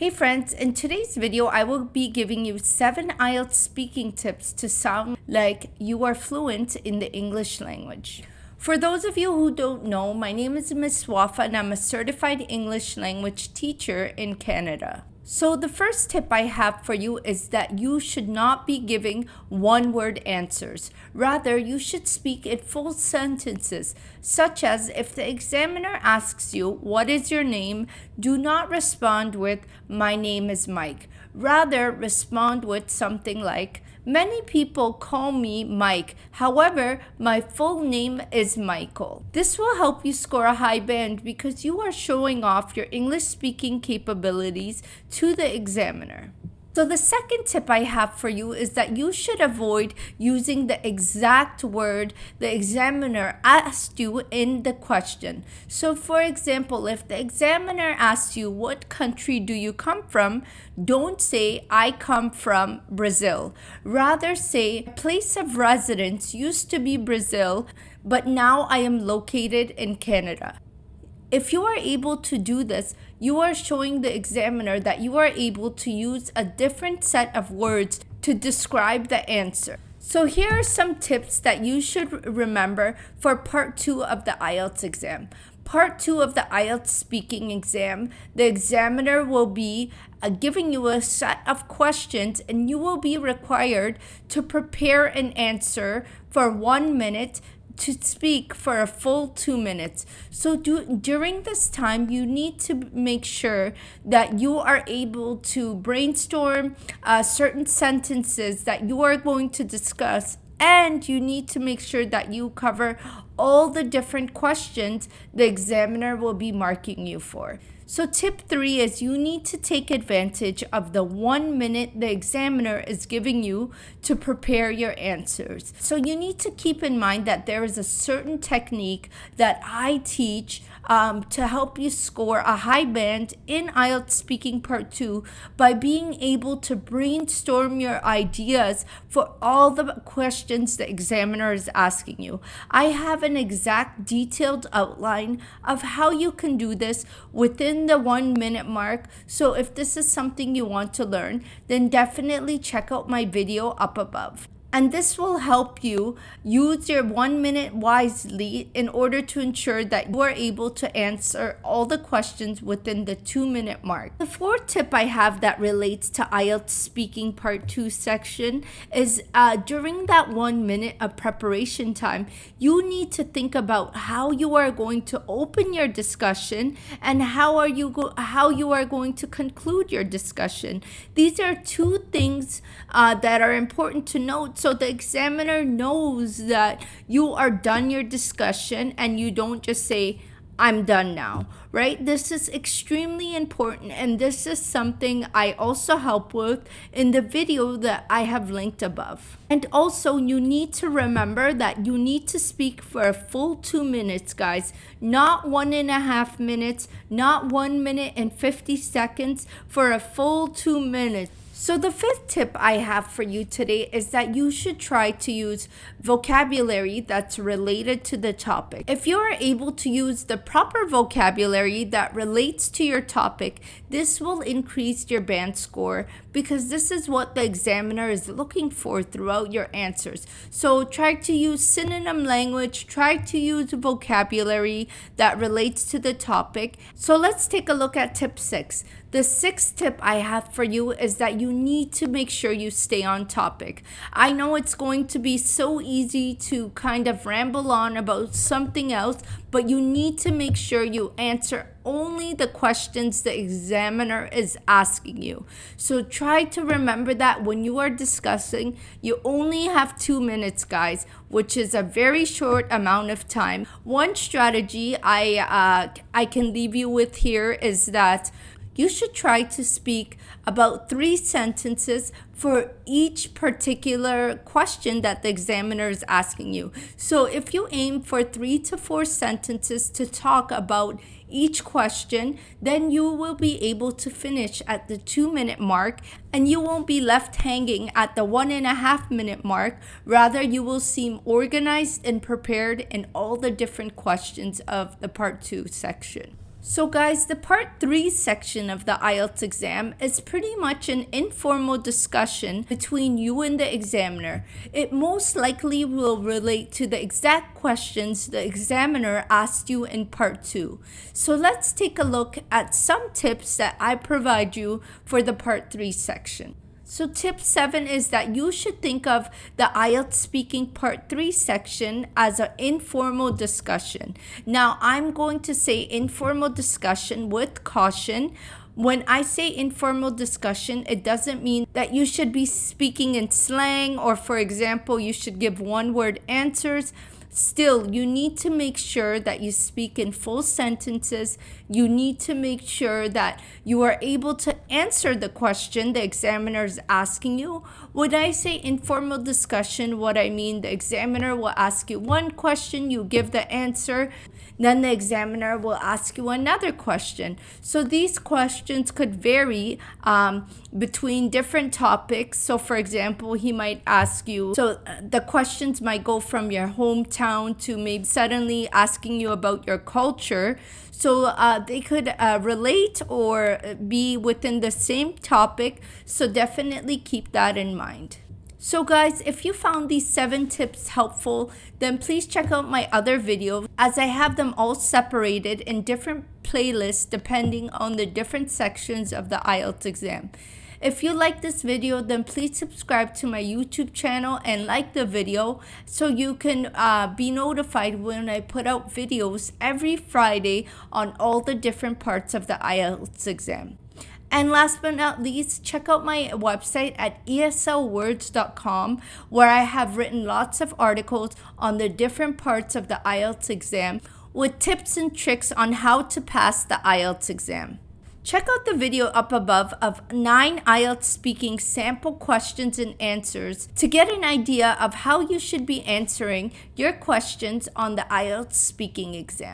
Hey friends, in today's video, I will be giving you 7 IELTS speaking tips to sound like you are fluent in the English language. For those of you who don't know, my name is Miss Wafa and I'm a certified English language teacher in Canada. So the first tip I have for you is that you should not be giving one-word answers. Rather, you should speak in full sentences, such as if the examiner asks you, "What is your name?" do not respond with, "My name is Mike." Rather, respond with something like, "Many people call me Mike. However, my full name is Michael." This will help you score a high band because you are showing off your English speaking capabilities to the examiner. So the second tip I have for you is that you should avoid using the exact word the examiner asked you in the question. So for example, if the examiner asks you, "What country do you come from?" don't say, "I come from Brazil." Rather say, "Place of residence used to be Brazil, but now I am located in Canada." If you are able to do this, you are showing the examiner that you are able to use a different set of words to describe the answer. So here are some tips that you should remember for part 2 of the IELTS exam. Part 2 of the IELTS speaking exam, the examiner will be giving you a set of questions and you will be required to prepare an answer for 1 minute to speak for a full 2 minutes. So during this time, you need to make sure that you are able to brainstorm certain sentences that you are going to discuss, and you need to make sure that you cover all the different questions the examiner will be marking you for. So tip 3 is you need to take advantage of the 1 minute the examiner is giving you to prepare your answers. So you need to keep in mind that there is a certain technique that I teach to help you score a high band in IELTS speaking part 2 by being able to brainstorm your ideas for all the questions the examiner is asking you. I have an exact detailed outline of how you can do this within the 1 minute mark. So if this is something you want to learn, then definitely check out my video up above. And this will help you use your 1 minute wisely in order to ensure that you are able to answer all the questions within the 2 minute mark. The fourth tip I have that relates to IELTS speaking part 2 section is during that 1 minute of preparation time, you need to think about how you are going to open your discussion and how you are going to conclude your discussion. These are two things that are important to note, so the examiner knows that you are done your discussion and you don't just say, "I'm done now," right? This is extremely important, and this is something I also help with in the video that I have linked above. And also, you need to remember that you need to speak for a full 2 minutes, guys, not 1.5 minutes, not 1 minute and 50 seconds, for a full 2 minutes. So the fifth tip I have for you today is that you should try to use vocabulary that's related to the topic. If you are able to use the proper vocabulary that relates to your topic, this will increase your band score because this is what the examiner is looking for throughout your answers. So try to use synonym language, try to use vocabulary that relates to the topic. So let's take a look at tip 6. The sixth tip I have for you is that you need to make sure you stay on topic. I know it's going to be so easy to kind of ramble on about something else, but you need to make sure you answer only the questions the examiner is asking you. So try to remember that when you are discussing, you only have 2 minutes, guys, which is a very short amount of time. One strategy I can leave you with here is that you should try to speak about 3 sentences for each particular question that the examiner is asking you. So if you aim for 3 to 4 sentences to talk about each question, then you will be able to finish at the 2 minute mark and you won't be left hanging at the 1.5 minute mark. Rather, you will seem organized and prepared in all the different questions of the part 2 section. So guys, the part 3 section of the IELTS exam is pretty much an informal discussion between you and the examiner. It most likely will relate to the exact questions the examiner asked you in part 2. So let's take a look at some tips that I provide you for the part 3 section. So tip 7 is that you should think of the IELTS speaking part 3 section as an informal discussion. Now, I'm going to say informal discussion with caution. When I say informal discussion, it doesn't mean that you should be speaking in slang or, for example, you should give one-word answers. Still, you need to make sure that you speak in full sentences. You need to make sure that you are able to answer the question the examiner is asking you. When I say informal discussion, what I mean, the examiner will ask you one question, you give the answer, then the examiner will ask you another question. So these questions could vary between different topics. So for example, he might ask you, the questions might go from your hometown to maybe suddenly asking you about your culture. So they could relate or be within the same topic. So definitely keep that in mind. So guys, if you found these 7 tips helpful, then please check out my other videos as I have them all separated in different playlists depending on the different sections of the IELTS exam. If you like this video, then please subscribe to my YouTube channel and like the video so you can be notified when I put out videos every Friday on all the different parts of the IELTS exam. And last but not least, check out my website at eslwords.com where I have written lots of articles on the different parts of the IELTS exam with tips and tricks on how to pass the IELTS exam. Check out the video up above of 9 IELTS speaking sample questions and answers to get an idea of how you should be answering your questions on the IELTS speaking exam.